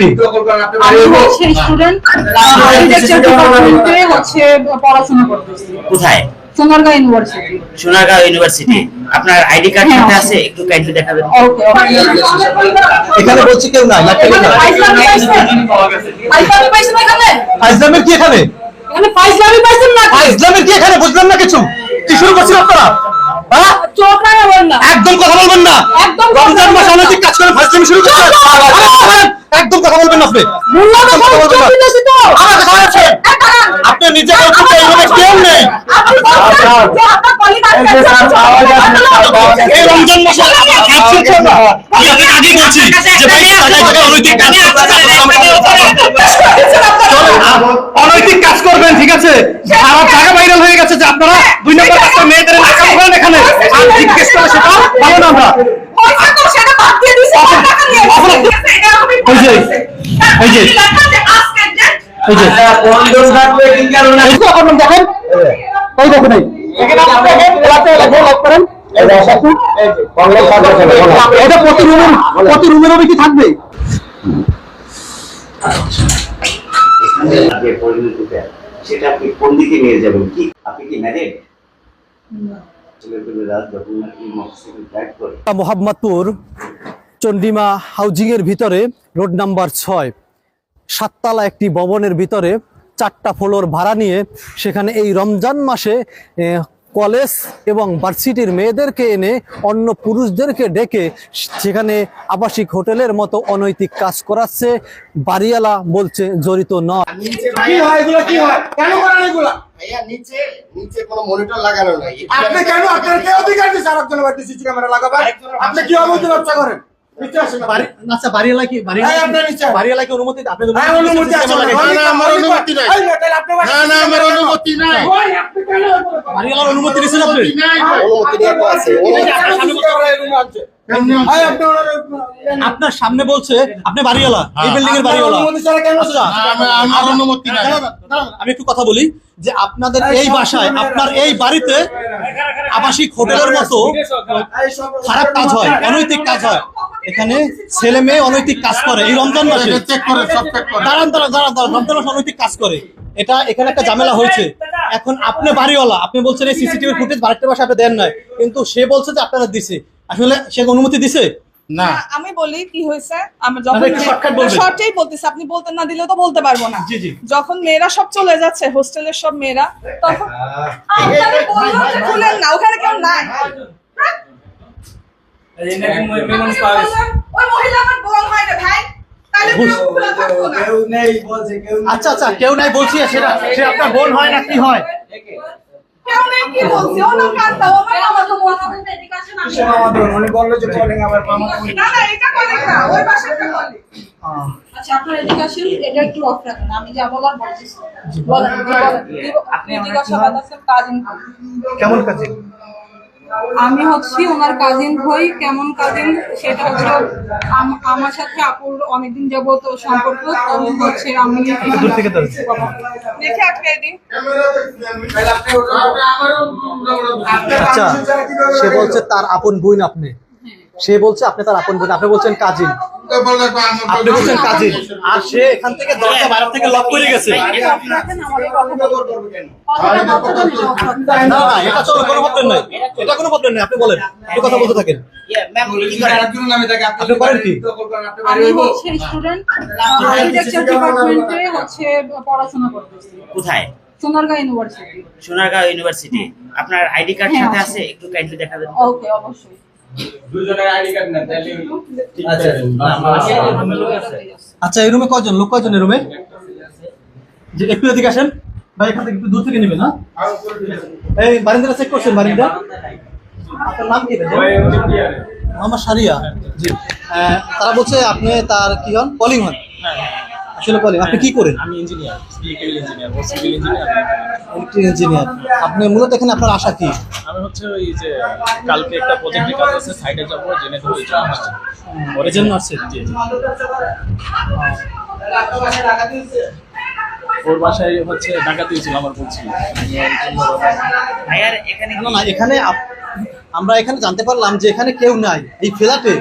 কি? আমি হচ্ছে স্টুডেন্ট, আর্কিটেকচার ডিপার্টমেন্টে হচ্ছে পড়াশোনা করতেছি। কোথায়? সোনারগাঁও ইউনিভার্সিটি। সোনারগাঁও ইউনিভার্সিটি। আপনার আইডি কার্ড সাথে আছে? একটু কাইন্ডলি দেখাবেন। ওকে। এখানে বলছি কেউ নাই, না কেউ নাই। ফাইজলামি পাইছেন এখানে? ফাইজলামের কি এখানে? এখানে ফাইজলামি পাইছেন না? ফাইজলামের কি এখানে? বুঝলাম না কিছু। কি শুরু করছেন আপনারা? হ্যাঁ? চোখ রাঙা বলেন না। একদম কথা বলবেন না। একদম রমজান মাস অনৈতিক কাজ করে ফাইজলামি শুরু করছেন। একদম কথা বলবেন না আপনি। আপনি নিজে বলছেন যে এই রুমে কেউ নেই। এই রমজান মাসে কাজ শিখছেন না। আমি আপনাকে আগে বলছি যে ভাই অনৈতিক কাজ অনৈতিক কাজ করবেন, ঠিক আছে? সারা জায়গা ভাইরাল হয়ে গেছে যে আপনারা 2 নম্বর কাজটা মেয়েদের নাকাম করেন এখানে। আর জিজ্ঞেস করে সেটা ভালো না আমরা। এই যে এই যে এই যে বন্ধন থাকবে কি কারণে? এই তো এখন দেখেন, এই দেখুন এই এখানে আপনি এলাকায় লাইক করেন। এটা প্রতি রুমের হবে কি থাকবে? সেটা আপনি কোন দিকে নিয়ে যাবেন? কি আপনি কি ম্যারিড? মোহাম্মদপুর চন্ডিমা হাউজিং এর ভিতরে রোড নাম্বার 6 সাততলা একটি ভবনের ভিতরে 4টা ফ্লোর ভাড়া নিয়ে সেখানে এই রমজান মাসে কলেজ এবং ভার্সিটির মেয়েদেরকে এনে অন্য পুরুষদেরকে ডেকে সেখানে আবাসিক হোটেলের মতো অনৈতিক কাজ করাচ্ছে। বাড়িওয়ালা বলছে জড়িত নয়। কি হয় এগুলো? কি হয়? কেন করেন এগুলো? ভাইয়া নিচে কোনো মনিটর লাগানো নাই। আপনি কেন, আপনার কি অধিকার দিছে আরেকজনের বাড়িতে সিসি ক্যামেরা লাগাবার? আপনি কি অবৈধ ব্যবসা করেন? নিচে আসেন। আচ্ছা, বাড়িওয়ালা কি বাড়িওয়ালা কি অনুমতি? আপনি অনুমতি আছে? না, আমার অনুমতি নাই। না, আমার অনুমতি নাই। বাড়িওয়ালার অনুমতি দিয়েছেন আপনি? অনুমতি নিয়ে তো আছে। আপনার সামনে বলছে আপনি বাড়িওয়ালা, এই বিল্ডিং এর বাড়িওয়ালা। আচ্ছা, আমার অনুমতি নাই। আমি একটু কথা বলি যে আপনাদের এই বাসায়, আপনার এই বাড়িতে আবাসিক হোটেলের মতো খারাপ কাজ হয়, অনৈতিক কাজ হয়। এখানে ছেলে মেয়ে অনৈতিক কাজ করে এই রমজান মাসে। দাঁড়ান রমজান মাসে অনৈতিক কাজ করে, এটা এখানে একটা ঝামেলা হয়েছে। এখন আপনি বাড়িওয়ালা, আপনি বলছেন এই সিসিটিভি ফুটেজ বাড়িতে বাসা আপনি দেন নাই, কিন্তু সে বলছে যে আপনারা দিছে। আসলে সে অনুমতি দিছে না? আমি বলি কি হয়েছে, আমরা যখন শর্টেই বলতেছি, আপনি বলতে না দিলেও তো বলতে পারবো না। যখন মেয়েরা সব চলে যাচ্ছে, হোস্টেলের সব মেয়েরা, তখন খুলেন না, ওখানে কেউ নাই। আচ্ছা, কেউ নাই বলছি, সেটা সে আপনার বোন হয় না কি হয়? কেমন কাজে? আমি হচ্ছে ওনার কাজিন হই। কেমন কাজিন সেটা হচ্ছে আমার সাথে আপুর অনেকদিন যাবত সম্পর্ক। হচ্ছে আমি দূর থেকে আচ্ছা, সে বলছে তার আপন বোন আপনি, সে বলছে আপনি তার আপন বোন, আপনি বলছেন কাজিন, আপনি বলছেন কাজিন, আর সে এখান থেকে দরজা বাইরে থেকে লক করে গেছে। না, এটা চলো, কোনো প্রবলেম নাই, এটা কোনো প্রবলেম নাই, আপনি বলেন, একটু কথা বলতে থাকেন। আপনি করেন কি? আমি হচ্ছে স্টুডেন্ট, আর্কিটেকচার ডিপার্টমেন্টে হচ্ছে পড়াশোনা করতেছি। কোথায়? সোনারগাঁও ইউনিভার্সিটি। সোনারগাঁও ইউনিভার্সিটি। আপনার আইডি কার্ড সাথে আছে? একটু কাইন্ডলি দেখাবেন। ওকে, অবশ্যই। দুজনের আইডি কার্ড না তাহলে আচ্ছা, এই রুমে কয়জন লোক? কয়জন এই রুমে? যে একটু এদিকে আসেন ভাই, এখান থেকে একটু দূর থেকে নেবেন। না, এই বারিন্দাটা চেক করছেন? বারিন্দা আপনার নাম কি? মামা সারিয়া। জি, তারা বলছে আপনি তার কি হন? কলিং হন? আসলে কলিং। আপনি কি করেন? আমি engineer, civil engineer, civil engineer. Engineer. আপনি মূলত এখানে আপনার আশা কি? আমি হচ্ছে ওই যে কালকে একটা প্রজেক্টের কাজ আছে, সাইডে যাবো, জেনে তো ওই জন্য আসছে। ওর জন্য আসছে। জি, ওর বাসায় হচ্ছে ডাকাতি হয়েছিল, আমার বলছিল। ভাইয়ার এখানে না, এখানে আমরা এখানে জানতে পারলাম যে এখানে কেউ নাই, এই ফ্ল্যাটে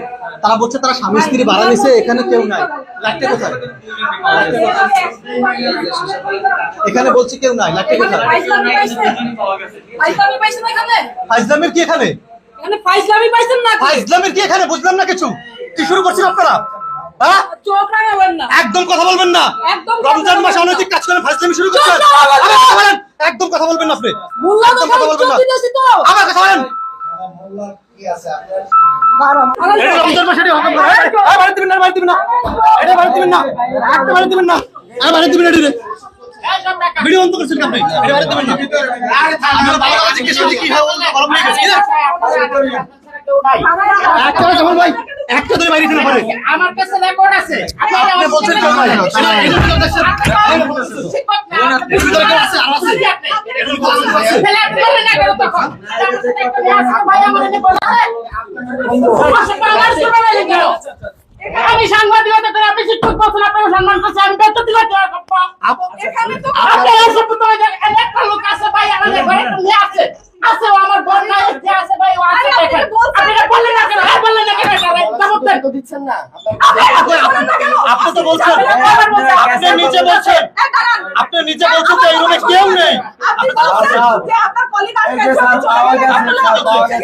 তারা বলছে তারা স্বামী স্ত্রী ভাড়া নিছে, এখানে কেউ নাই। লাইটটা কোথায়? এখানে বলছে কেউ নাই, লাইটটা কোথায়? ফাইজলামি পাইছেন এখানে? ফাইজলামের কি এখানে? এখানে ফাইজলামি পাইছেন নাকি? ফাইজলামের কি এখানে? বুঝলাম না কিছু। কি শুরু করছেন আপনারা? হ্যাঁ, চোখ রাঙাবেন না। একদম কথা বলবেন না। একদম রমজান মাসে অনৈতিক কাজ করে ফাইজলামি শুরু করছেন। চোখ রাঙাবেন না। আবার কথা বলেন। একদম কথা বলবেন না আপনি। মোল্লা তো একদম কথা বলবেন না। চোখ দিতেছি তো। আবার কথা বলেন। আরে এটা রমজান মাসে এটি হকাম করে। এই বাড়ি দিবেন না, বাড়ি দিবেন না। এটা বাড়ি দিবেন না। একটা বাড়ি দিবেন না। এই বাড়ি দিবেন না এটি। ভিডিও বন্ধ করছেন আপনি। এটা বাড়ি দিবেন না। আরে আমার ভালো কথা জিজ্ঞেস করছি কি হয় বলতে গরম হয়ে গেছে। একটা জামাল ভাই, একটা ধরে বাইরে দিতে পারে। আমার কাছে রেকর্ড আছে। আপনি বলছেন কেউ নাই। এটা ভিতরে দেখছেন। ভিতরে কেউ আছে আর আছে। এর ভিতরে আছে। ছেলে বলে না কেন তখন? ভাই আমার এনে বলা হয়। আমি সাংবাদিকতা করে আপনি শিক্ষক বলছেন আপনাকে সম্মান করছি আমি বেতন দিলে এখানে তো আপনি এসে তো একটা লোক আছে ভাই আমাদের ঘরে তুমি আছে আছে ও আমার বোন নাই যে আছে ভাই ও আছে দেখেন আপনি এটা বললেন না কেন বললেন না কেন জবাব তো দিচ্ছেন না আপনি তো বলছেন, আপনি নিজে বলছেন, আপনি নিজে বলছেন যে এই রুমে কেউ নেই। আপনি বলছেন যে আপনার কলিগ আসবে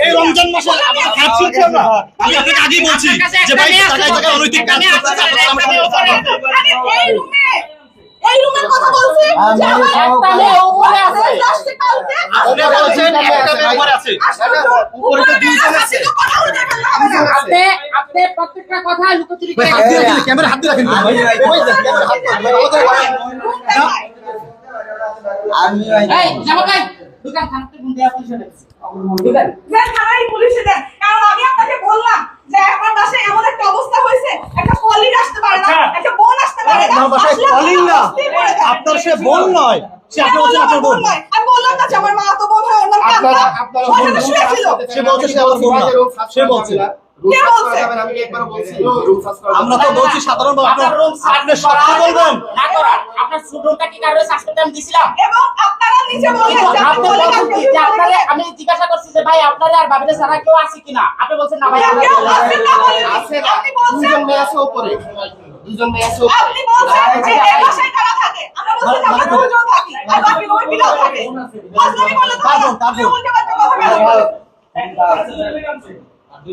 এই রমজান মাসে আমাদের কাজ চলছে না। আমি আপনাকে আগেই বলছি যে ভাই জায়গায় জায়গায় অনৈতিক কাজ করছে। এই রুমের কথা বলছি যে আমার একটা মেয়ে উপরে আছে আসছে কালকে আপনি বলছেন একটা মেয়ে উপরে আছে। উপরে তো দুইজন আছে আপনি আপনি প্রত্যেকটা কথা লুকোচুরি ভাই করে হাত দিয়ে রাখেন, ক্যামেরা হাত দিয়ে রাখেন ভাই। ভাই ক্যামেরা হাত দিয়ে এই জামা ভাই দোকান থাকতে গুন দেয়া পয়সা নেই দোকান দেন থানায় পুলিশে দেন, কারণ আমি আপনাকে বললাম যে আমার বাসায় এমন একটা অবস্থা হয়েছে, একটা কলিগ আসতে পারে না, একটা বোন আসতে পারে না। আপনার বাসায় কলিং না, আপনার সে বোন নয়, সে আপনি বলছেন আপনার বোন। আমি বললাম না যে আমার মা তো বোন হয়, ওনার কাকা ওখানে শুয়ে ছিল। সে বলছে সে আমার বোন না, সে বলছে। কে বলছে? আমি একবার বলছি আমরা তো বলছি সাধারণভাবে আপনি সত্য বলবেন। না করা আপনার সুডোটা কি কারণে সাসপেন্ড আমি দিছিলাম এবং আপনারা নিচে বললেন যে আপনি আপনি কলিগ বলছেন আসবে যে আপনারে আমি জিজ্ঞাসা করছি যে ভাই আপনারে আর বাবিরে ছাড়া কেউ আছে কিনা আপনি বলছেন না ভাই কেউ আসবে না বলেন। আছে না আপনি বলছেন দুজন মেয়ে আছে উপরে দুজন মেয়ে আছে উপরে আপনি বলছেন যে এই বাসায় কারা থাকে, আমরা বলছি যে আমরা দুজন থাকি আর বাকি ওই বিড়াল থাকে। ফাজলামি বলে তো আপনি উল্টো পাল্টা কথা বলেন।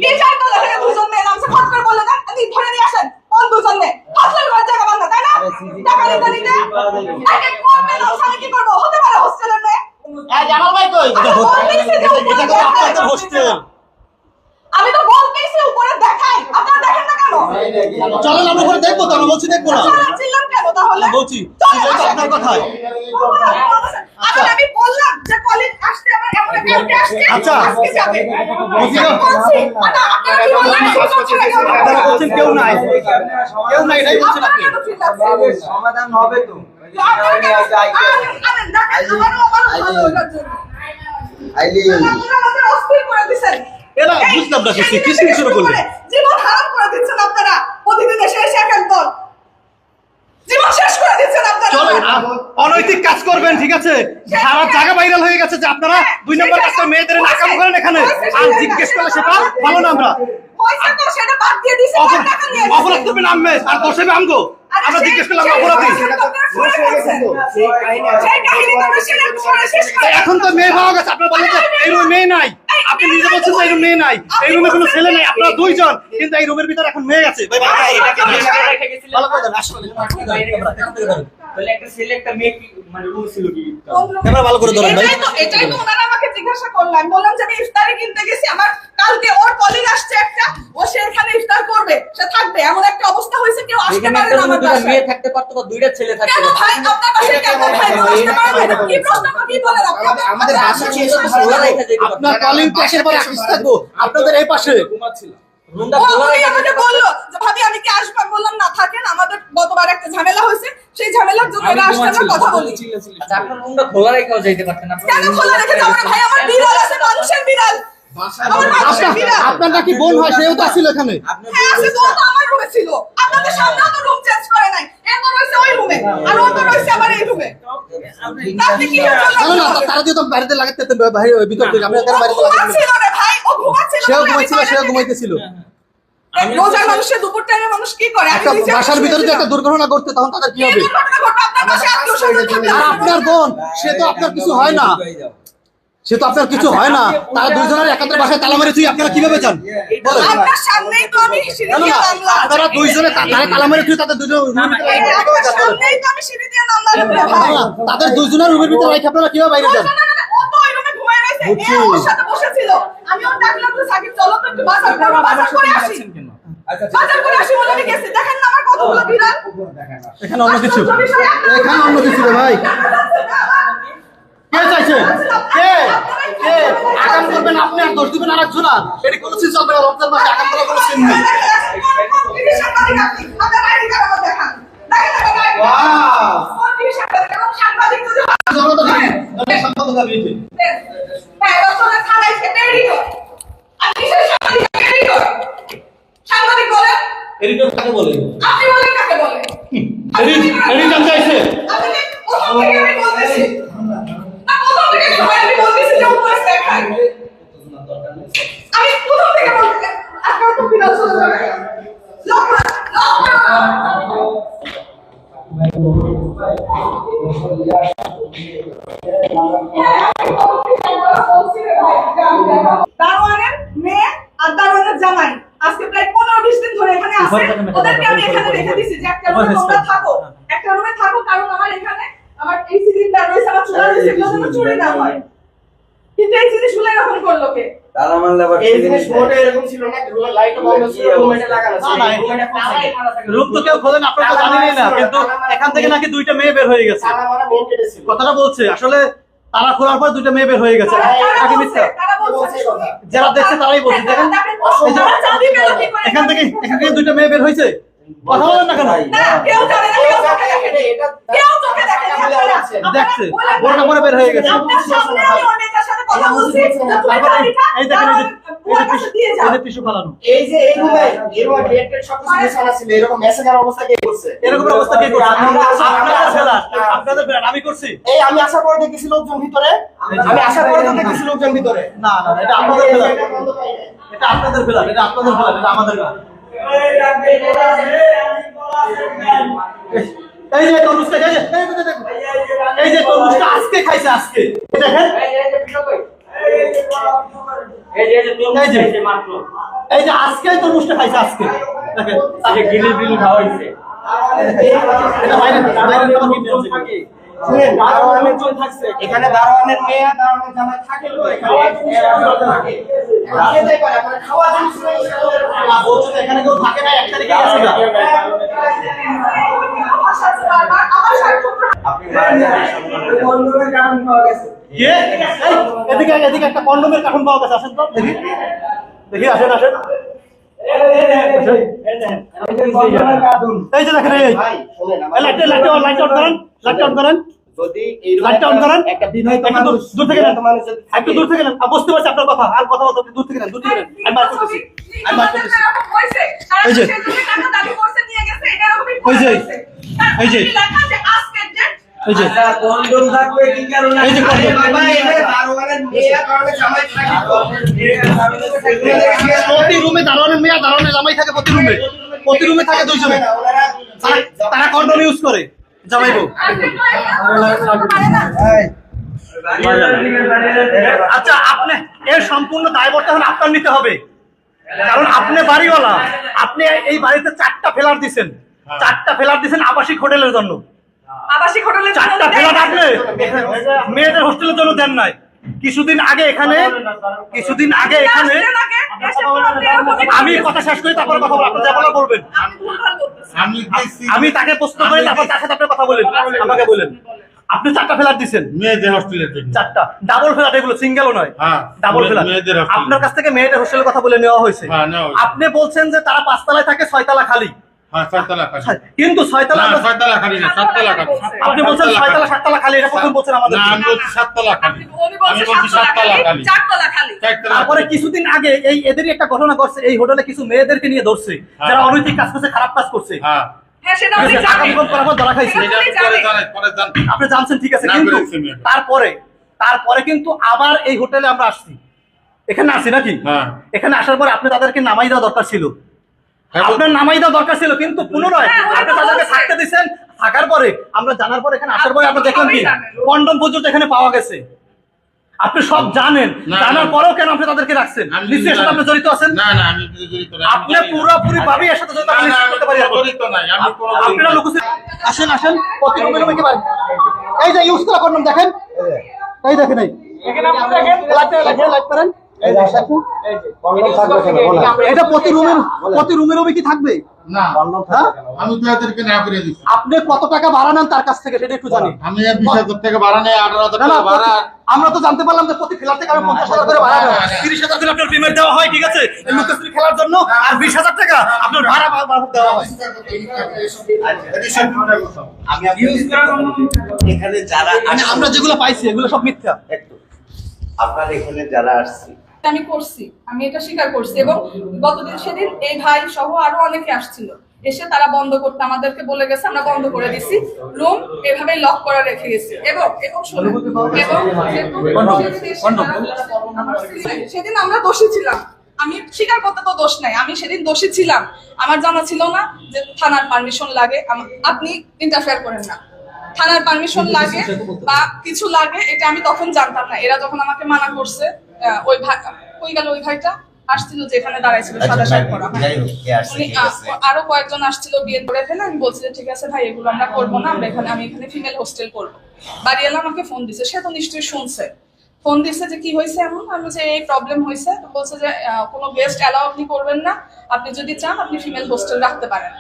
এই চার তলা থেকে দুজন মেয়ে নামছে, খট করে বলে দেন আপনি ধরে নিয়ে আসেন কোন দুজন মেয়ে। ফাজলামি করার জায়গা বান্ধা, তাই না? টাকা নিতে নিতে আগে কোন মেয়ে নামছে, আমি কি করবো? হতে পারে হোস্টেলের মেয়ে। এই জামাল ভাই কই এটা তো আপনাদের হোস্টেল। আমি তো বলতেইছি উপরে দেখাই, আপনারা দেখেন না কেন? চলেন আমরা উপরে দেখবো তো, আমরা বলছি দেখবো না। চিল্লাচ্ছিলাম কেন তাহলে? বলছি চলেন, সেটাই তো আপনার কথাই। আমি বললাম যে কলেজ আসতে আমার এমন একটা আসছে, আচ্ছা। আজকে যাবে। বলছি না। বলছি, আপনারা কি বললেন? আপনারা বলছেন কেউ নাই, কেউ নাই, এটাই বলছেন আপনি। সমাধান হবে তো। এরা বুঝলাম না কিছু, কিছু শুরু করলেন। জীবন হারাম করে দিচ্ছেন আপনারা, প্রতিদিন এসে এসে এক এক দল জীবন শেষ করে দিচ্ছেন আপনারা। চলেন অনৈতিক কাজ করবেন, ঠিক আছে? সারা জায়গা ভাইরাল হয়ে গেছে যে আপনারা 2 নম্বর কাজটা মেয়েদের নাকাম করেন এখানে। আর জিজ্ঞেস করলে সেটা ভালো না। আমরা পয়সা তো সেটা বাদ দিয়ে দিছি, টাকা নিয়ে অপরাধ করবেন আম্মে আর দোষে আমগো। আমরা জিজ্ঞেস করলাম অপরাধী। এখন তো মেয়ে পাওয়া গেছে, আপনারা বলেন যে এই রুমে মেয়ে নাই। আপনি নিজে বলছেন যে এই রুমে মেয়ে নাই, এই রুমে কোনো ছেলে নাই, আপনারা 2 জন, কিন্তু এই রুমের ভিতরে এখন মেয়ে আছে। ভাই ভালো করে দেন, আসলে তাহলে একটা ছেলে একটা মেয়ে কি মানে রুম ছিল কি? ক্যামেরা ভালো করে ধরেন ভাই। এটাই তো ওনারা আমাকে জিজ্ঞাসা করলো। আমি বললাম যে আমি ইফতারি কিনতে গেছি, আমার কালকে ওর কলিগ আসছে একটা, ও সেখানে ইফতার করবে, সে থাকবে, এমন একটা অবস্থা হয়েছে, কেউ আসতে পারে না আমার বাসায়। মেয়ে থাকতে পারতো বা 2টা ছেলে থাকতে কেন ভাই আপনার বাসায় কেন ভাই আসতে পারবে? কি প্রশ্ন কি বলেন আপনি? আমাদের বাসা ছিল খোলা রেখে যেতে পারতো। আপনার কলিং পাশের পরে আসিস থাকবো, আপনাদের এই পাশে। রুমটা ও খোলা উনি রেখে আমাকে বললো যে ভাবি আমি কি আসবো? আমি বললাম না, থাকেন, আমাদের গতবার একটা ঝামেলা হয়েছে, সেই ঝামেলার জন্য এরা আসতে না, কথা বলি। আচ্ছা আপনার রুমটা খোলা রেখেও যেতে পারতেন না। কেন খোলা রেখে যাবো না ভাই? আমার বিড়াল আছে, মানুষের বিড়াল, আমার মানুষের বিড়াল। আপনার নাকি বোন হয়, সেও তো ছিল এখানে। হ্যাঁ আছে তো, ও তো আমার রুমে ছিল, আপনাদের সামনেও তো রুম চেঞ্জ করে নাই, এর তো রয়েছে ওই রুমে আর ও তো রয়েছে আমার এই রুমে। আপনি কি না না, তারা দিয়ে তো বাড়িতে লাগাতে ভিতর থেকে। আমরা এখানে বাড়িতে লাগাতে ঘুমাচ্ছিল রে ভাই, ও ঘুমাচ্ছিল, সেও ঘুমাইছিল, সেও ঘুমাইতেছিল। রোজার মানুষের দুপুর টাইমে মানুষ কি করে? আমি একটা নিচে বাসার ভিতরে যদি বসেছিলাম। একটা দুর্ঘটনা ঘটতে তখন তাদের কি কি হবে? দুর্ঘটনা ঘটবে? আপনার পাশে আত্মীয়-স্বজন থাকে। আর আপনার বোন, সে তো আপনার কিছু হয় না, সে তো আপনার কিছু হয় না, তারা দুইজনের একাত্রে বাসায় তালা মেরে তুই আপনারা কিভাবে যান বলেন? আপনার সামনেই তো আমি সিঁড়ি না, না, দিয়ে না, নামলাম। আপনারা দুইজনে তারা তালা মেরে তুই তাদের দুজন রুমের ভিতরে এই কিভাবে আপনার যান বলেন? সামনেই তো আমি সিঁড়ি দিয়ে নামলাম রে না, ভাই। না, তাদের দুইজনের রুমের ভিতরে রেখে আপনারা কিভাবে বাইরে যান? না, না, না, ও তো ওই রুমে ঘুমায় রয়েছে। এ ওর সাথে বসেছিল। আমি ওর ডাকলাম যে সাকিব চলো তো একটু বাজার করবো, বাজার করে আসি। বাজার করে আসি বলে আমি গেছি। দেখেন না আমার কতগুলো বিড়াল। এখানে অন্য কিছু, আশ্চর্য বিষয়, আপনারা- এখানে অন্য কিছু রে ভাই। কে চাইছে? কে? কে? আগাম করবেন আপনি আর দোষ দিবেন আরেকজন আর? এটা কোনো চিজ হবে না, রমজান মাসে আগাম করার কোনো চিহ্ন নেই। সাংবাদিক আপনি, আপনার আইডি কার্ড আমার দেখান। দেখেন আমার আইডি কার্ড। ওয়াও! কোন টিভি সাংবাদিক? এবং সাংবাদিক যদি হয়, জনতা দিবি, সম্পাদক দাবি এটি। হ্যাঁ, রসুলের থানায় খেতে এডিটর। আপনি কিসের সাংবাদিক? এডিটর। সাংবাদিক বলেন? এডিটর কাকে বলে? আপনি বলেন কাকে বলে? এডিটর চাইছে? আপনি কি প্রথম থেকে আমি বলতেছি? না, প্রথম থেকে সবাই আমি বলতেছি যে উপরে দেখায়। আমি প্রথম থেকে বলতেছি, আপনার তো বিড়াল চলে যাবে। লক করা, লক করা। দারোয়ানের মেয়ে আর দারোয়ানের জামাই আজকে প্রায় 15-20 দিন ধরে এখানে আছে। ওদেরকে আমি এখানে রেখে দিছি যে একটা রুমে তোমরা থাকো, একটা রুমে থাকো, কারণ আমার এখানে আমার এই সিলিন্ডার রয়েছে, আমার চুলা রয়েছে, এগুলো যেন চুরি না হয়। কিন্তু এই জিনিসগুলো এরকম করলো কে? এই জিনিস মোটে এরকম ছিল না, লাইট বন্ধ ছিল, রুমে লাগানো ছিল। না, রূপ তো কেউ খোলেন, আপনারা তো জানেনই না, কিন্তু এখান থেকে নাকি দুইটা মেয়ে বের হয়ে গেছে। তালা মারা মেন গেটে ছিল। কথাটা বলছে আসলে তারা খোলার পর দুইটা মেয়ে বের হয়ে গেছে। নাকি মিথ্যা? তারা বলছে শুনি। যারা দেখছে তারাই বলছে, দেখেন এই যে চাবি পেল কি করে? এখান থেকে দুইটা মেয়ে বের হয়েছে। কথা বলেন না কেন? না, কেউ জানে না, কেউ চোখে দেখেনি। কেউ চোখে দেখেনি, আপনারা। দেখছে, ওরটা পরে বের হয়ে গেছে। আপনার সামনে আমি ওর নেতার সাথে কথা বলছি, যে তুমি তারপরে চাবিটা এই দেখেন, এই যে বুয়ার কাছে দিয়ে যাও। এই যে টিস্যু ফালানো। এই যে এই রুমে বেড টেড সবকিছু বিছানা ছিল, এরকম মেসেজের অবস্থা কে করছে? এরকম অবস্থা কে করছে? আপনাদের ফেলার, আমি করছি? এই আমি আসার পরে দেখেছি লোকজন ভিতরে, আমি আসার পরে তো দেখেছি লোকজন ভিতরে। না না, এটা আপনাদের ফেলার, এটা আপনাদের ফেলার, এটা আপনাদের ফেলার, এটা আমাদের না। এই যে তরমুজটা, এই যে তরমুজটা আজকে খাইছে, আজকে দেখেন, এই যে আজকে তরমুজটা খাইছে, আজকে দেখেন, তাকে গিরিল বিল খাওয়া হয়েছে। এটা বাইরে তোমার কি বলছে? শুনেন, দারোয়ানের জন থাকছে এখানে, দারোয়ানের মেয়ে আর দারোয়ানের জামাই থাকে তো এখানে। খেতে পারে, মানে খাওয়া জিনিস নেই। না, বলছে তো এখানে কেউ থাকে না, 1 তারিখে গেছে গা। আমার সাথে বারবার আমার সাথে কে? এই, এদিকে একটা কন্ডোমের কার্টুন পাওয়া গেছে, আসেন তো দেখি, আসেন। এই যে দেখেন, এই ভাই শুনেন, লাইট অন করেন। যদি এই লাইটটা অন করেন। একটা বিবাহিত একটু মানুষ, দূর থেকে নেন, বিবাহিত মানুষ যদি একটু দূর থেকে নেন। বুঝতে পারছি আপনার কথা, আর কথা বলতে দূর থেকে নেন। আমি বার করতেছি। এই যে। এই যে। এই যে। এই যে কন্ডম থাকবে কি কারণে? এই যে কন্ডম। বাবা, এখানে দারোয়ানের মেয়ে আর দারোয়ানের জামাই থাকে তো। প্রতি রুমে দারোয়ানের মেয়ে আর দারোয়ানের জামাই থাকে, প্রতি রুমে থাকে দুইজনে। তারা কন্ডম ইউজ করে, জামাই বউ। আচ্ছা, আপনি এর সম্পূর্ণ দায়বদ্ধ হন আপনার নিতে হবে, কারণ আপনি বাড়িওয়ালা। আপনি এই বাড়িতে 4টা ফ্ল্যাট দিছেন, 4টা ফ্ল্যাট দিছেন আবাসিক হোটেলের জন্য। আবাসিক হোটেলে 4টা ফ্ল্যাট আপনি মেয়েদের হোস্টেলের জন্য দেন নাই। কিছুদিন আগে এখানে আমি কথা শেষ করি, তারপর কথা বলবো। আপনি যা বলার বলবেন। আমি তাকে প্রশ্ন করি, তারপর তার সাথে আপনি কথা বলেন, আমাকে বলেন। আপনি 4টা ফ্ল্যাট দিচ্ছেন মেয়েদের হোস্টেলের জন্য। 4টা ডাবল ফ্ল্যাট, এগুলো সিঙ্গেলও নয়, হ্যাঁ, ডাবল ফ্ল্যাট। মেয়েদের hostel। আপনার কাছ থেকে মেয়েদের হোস্টেলের কথা বলে নেওয়া হয়েছে। হ্যাঁ, নেওয়া হয়েছে। আপনি বলছেন যে তারা 5 তলায় থাকে, 6 তলা খালি। হ্যাঁ, 6 তলা খালি। কিন্তু 6 তলা না, 6 তলা খালি না, 7 তলা খালি। আপনি বলছেন 6 তলা 7 তলা খালি, এটা কখন বলছেন আমাদের? না, আমি বলছি 7 তলা খালি। আমি বলছি 7 তলা খালি। 4 তলা খালি। 4 তলা তারপরে খালি। কিছুদিন আগে এদেরই একটা ঘটনা ঘটছে, এই হোটেলে কিছু মেয়েদেরকে নিয়ে ধরছে, যারা অনৈতিক কাজ করছে, খারাপ কাজ করছে। হ্যাঁ, হ্যাঁ, সেটা আমি ঠিক আছে, জানি। আগামী কোন করার পর ধরা খাইছে। সেটা এটা আমি পরে জানি। আপনি জানছেন, ঠিক আছে, না কিন্তু করেছি মেয়েটা। তারপরে কিন্তু আবার এই হোটেলে আমরা আসছি, এখানে আসছি নাকি? হ্যাঁ। এখানে আসার পরে আপনি তাদেরকে নামাই দেওয়া দরকার ছিল। আপনার নামাই দেওয়া দরকার ছিল, কিন্তু পুনরায় আপনি তাদেরকে থাকতে দিচ্ছেন। থাকার পরে আমরা জানার পরে এখানে আসার পরে আমরা দেখলাম কি কন্ডম পর্যন্ত এখানে পাওয়া গেছে। আপনি সব জানেন, জানার পরেও কেন আপনি তাদেরকে রাখছেন? নিশ্চয়ই এর সাথে আপনি জড়িত আছেন। না না, আমি জড়িত না। আপনি পুরোপুরি ভাবে এর সাথে জড়িত, আমি নিশ্চিত করতে পারি। জড়িত নাই, আমি কোনো আপনারা লুকুছে আসেন আসেন প্রতি রুমের রুমে কি পারেন, এই যে ইউজ করা কন্ডম দেখেন, এই দেখেন, এই এখানে আপনি দেখেন লাইট করেন, এই যে কন্ডম থাকবে কেন বলেন? এটা প্রতি রুমের রুমে কি থাকবে? না, হ্যাঁ? আমি তো এদেরকে না করে দিচ্ছি। আপনি কত টাকা ভাড়া নেন তার কাছ থেকে সেটা একটু জানি। আমি 20,000 টাকা ভাড়া নেই, 18,000 না, না, টাকা ভাড়া। আমরা তো জানতে পারলাম যে প্রতি ফ্ল্যাট থেকে আমি 50,000 করে ভাড়া নেই। 30,000 করে আপনার পেমেন্ট দেওয়া হয়, ঠিক আছে, এই লুকোচুরি খেলার জন্য, আর 20,000 টাকা আপনার ভাড়া দেওয়া হয়। আমি এখানে যারা মানে আমরা যেগুলো পাইছি এগুলো সব মিথ্যা। একটু আপনার এখানে যারা আসছে আমি করছি, আমি এটা স্বীকার করছি। এবং গতদিন সেদিন এই ভাই সহ আরো অনেকে আসছিল, এসে তারা বন্ধ করতে আমাদেরকে বলে গেছে, আমরা বন্ধ করে দিছি, রুম এভাবেই লক করে রেখে গেছি। এবং শুনুন, সেদিন আমরা দোষী ছিলাম, আমি স্বীকার করতে তো দোষ নাই, আমি সেদিন দোষী ছিলাম। আমার জানা ছিল না যে থানার পারমিশন লাগে, আপনি ইন্টারফেয়ার করেন না, থানার পারমিশন লাগে বা কিছু লাগে, এটা আমি তখন জানতাম না। এরা যখন আমাকে মানা করছে, ওই ভাই কই গেল, ওই ভাইটা আসছিল যেখানে দাঁড়াইছিল সাদা শার্ট পরা, উনি আরো কয়েকজন আসছিল বিয়ে করে ফেলে। আমি বলছি যে ঠিক আছে ভাই, এগুলো আমরা করবো না, আমি এখানে ফিমেল হোস্টেল করবো। বাড়িওয়ালা আমাকে ফোন দিছে, সে তো নিশ্চয়ই শুনছে, ফোন দিচ্ছে যে কি হয়েছে এমন। আমি যে এই প্রবলেম হয়েছে, বলছে যে কোনো গেস্ট অ্যালাউ আপনি করবেন না, আপনি যদি চান আপনি ফিমেল হোস্টেল রাখতে পারেন।